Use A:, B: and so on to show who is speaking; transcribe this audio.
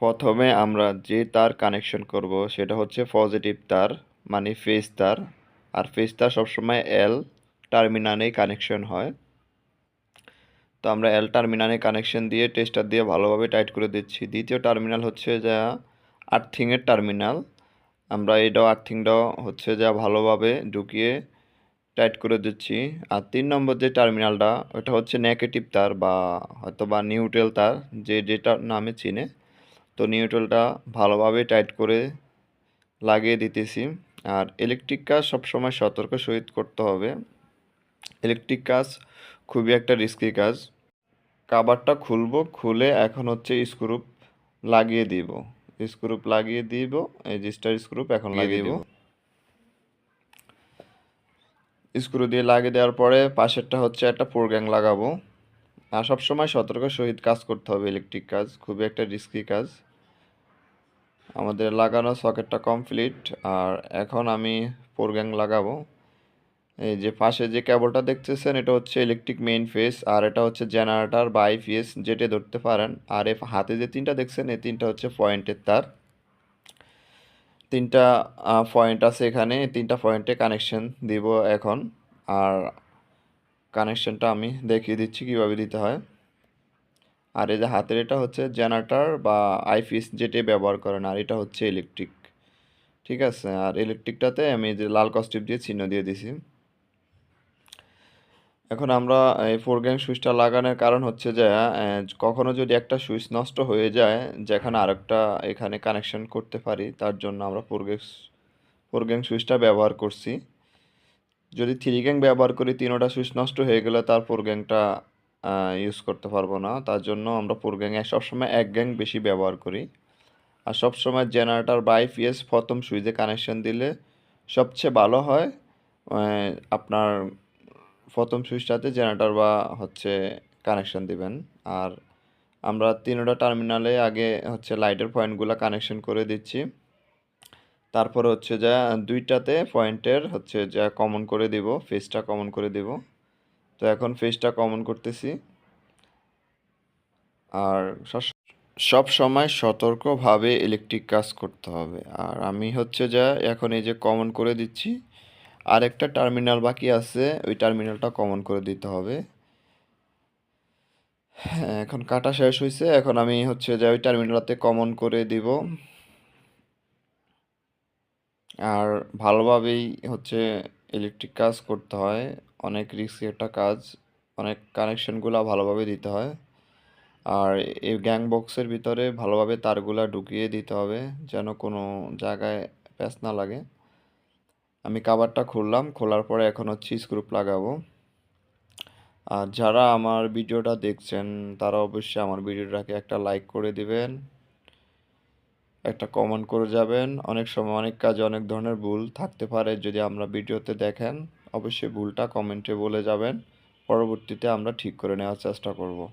A: প্রথমে আমরা যে তার কানেকশন করব সেটা হচ্ছে পজিটিভ তার, মানে ফেজ তার। আর ফেজ তার সবসময় এল টার্মিনালেই কানেকশন হয়। তো আমরা এল টার্মিনালে কানেকশন দিয়ে টেস্টার দিয়ে ভালোভাবে টাইট করে দিচ্ছি। দ্বিতীয় টার্মিনাল হচ্ছে যা আর্থিংয়ের টার্মিনাল। আমরা এটাও আর্থিংটাও হচ্ছে যা ভালোভাবে ঢুকিয়ে টাইট করে দিচ্ছি। আর ৩ নম্বর যে টার্মিনালটা ওটা হচ্ছে নেগেটিভ তার বা হয়তো বা নিউট্রাল তার, যে যেটা নামে চিনে। তো নিউট্রালটা ভালোভাবে টাইট করে লাগিয়ে দিতেছি। আর ইলেকট্রিক কাজ সবসময় সতর্ক সহিত করতে হবে। ইলেকট্রিক কাজ খুবই একটা রিস্কি কাজ। কাভারটা খুলবো, খুলে এখন হচ্ছে স্ক্রুপ লাগিয়ে দিব। স্ক্রুপ লাগিয়ে দিব, এই যে স্টার স্ক্রুপ এখন লাগিয়ে দিব। স্ক্রু দিয়ে লাগিয়ে দেওয়ার পরে পাশেরটা হচ্ছে একটা ফোরগ্যাং লাগাবো। আর সবসময় সতর্ক সহিত কাজ করতে হবে। ইলেকট্রিক কাজ খুবই একটা রিস্কি কাজ। আমাদের লাগানো সকেটটা কমপ্লিট। আর এখন আমি ফোরগ্যাং লাগাবো। এই যে পাশে যে কেবলটা দেখতেছেন এটা হচ্ছে ইলেকট্রিক মেইন ফেজ, আর এটা হচ্ছে জেনারেটর বা আইপিএস যেটা ধরতে পারেন। আর হাতে যে তিনটা দেখছেন এই তিনটা হচ্ছে পয়েন্টের তার। তিনটা পয়েন্ট আছে এখানে, তিনটা পয়েন্টে কানেকশন দিব এখন। আর কানেকশনটা আমি দেখিয়ে দিচ্ছি কিভাবে দিতে হয়। আর এই যে হাতের এটা হচ্ছে জেনারেটর বা আইপিএস যেটা ব্যবহার করেন, আর এটা হচ্ছে ইলেকট্রিক। ঠিক আছে, আর ইলেকট্রিকটাতে আমি যে লাল কস্টিপ দিয়ে চিহ্ন দিয়ে দিছি। এখন আমরা এই ফোরগ্যাং সুইচটা লাগানোর কারণ হচ্ছে যে কখনো যদি একটা সুইচ নষ্ট হয়ে যায় যেখানে আরেকটা এখানে কানেকশন করতে পারি, তার জন্য আমরা ফোরগ্যাং সুইচটা ব্যবহার করছি। যদি থ্রি গ্যাং ব্যবহার করি, তিনোটা সুইচ নষ্ট হয়ে গেলে তার ফোরগ্যাংটা ইউজ করতে পারবো না। তার জন্য আমরা ফোরগ্যাংয়ে সবসময় এক গ্যাং বেশি ব্যবহার করি। আর সবসময় জেনারেটর বা আইপিএস প্রথম সুইচে কানেকশন দিলে সবচেয়ে ভালো হয়। আপনার প্রথম সুইচটাতে জেনারেটর বা হচ্ছে কানেকশন দিবেন। আর আমরা তিনটা টার্মিনালে আগে হচ্ছে লাইটের পয়েন্টগুলো কানেকশন করে দিচ্ছি। তারপর হচ্ছে যা দুইটাতে পয়েন্টের হচ্ছে যা কমন করে দিব, ফেজটা কমন করে দিব। তো এখন ফেজটা কমন করতেছি। আর সব সময় সতর্কভাবে ইলেকট্রিক কাজ করতে হবে। আর আমি হচ্ছে যা এখন এই যে কমন করে দিচ্ছি। আর একটা টার্মিনাল বাকি আছে, ওই টার্মিনালটা কমন করে দিতে হবে। হ্যাঁ, এখন কাটা শেষ হয়েছে। এখন আমি হচ্ছে যে ওই টার্মিনালতে কমন করে দিব। আর ভালোভাবেই হচ্ছে ইলেকট্রিক কাজ করতে হয়। অনেক রিস্কি একটা কাজ, অনেক কানেকশনগুলো ভালোভাবে দিতে হয়। আর এই গ্যাং বক্সের ভিতরে ভালোভাবে তারগুলা ঢুকিয়ে দিতে হবে যেন কোনো জায়গায় প্যাঁচ না লাগে। আমি কাভারটা খুললাম, খোলার পরে এখন হচ্ছে স্ক্রুপ লাগাবো। আর যারা আমার ভিডিওটা দেখছেন তারা অবশ্যই আমার ভিডিওটাকে একটা লাইক করে দিবেন, একটা কমেন্ট করে যাবেন। অনেক সময় অনেক কাজে অনেক ধরনের ভুল থাকতে পারে, যদি আমরা ভিডিওতে দেখেন অবশ্যই ভুলটা কমেন্টে বলে যাবেন। পরবর্তীতে আমরা ঠিক করে নেওয়ার চেষ্টা করব।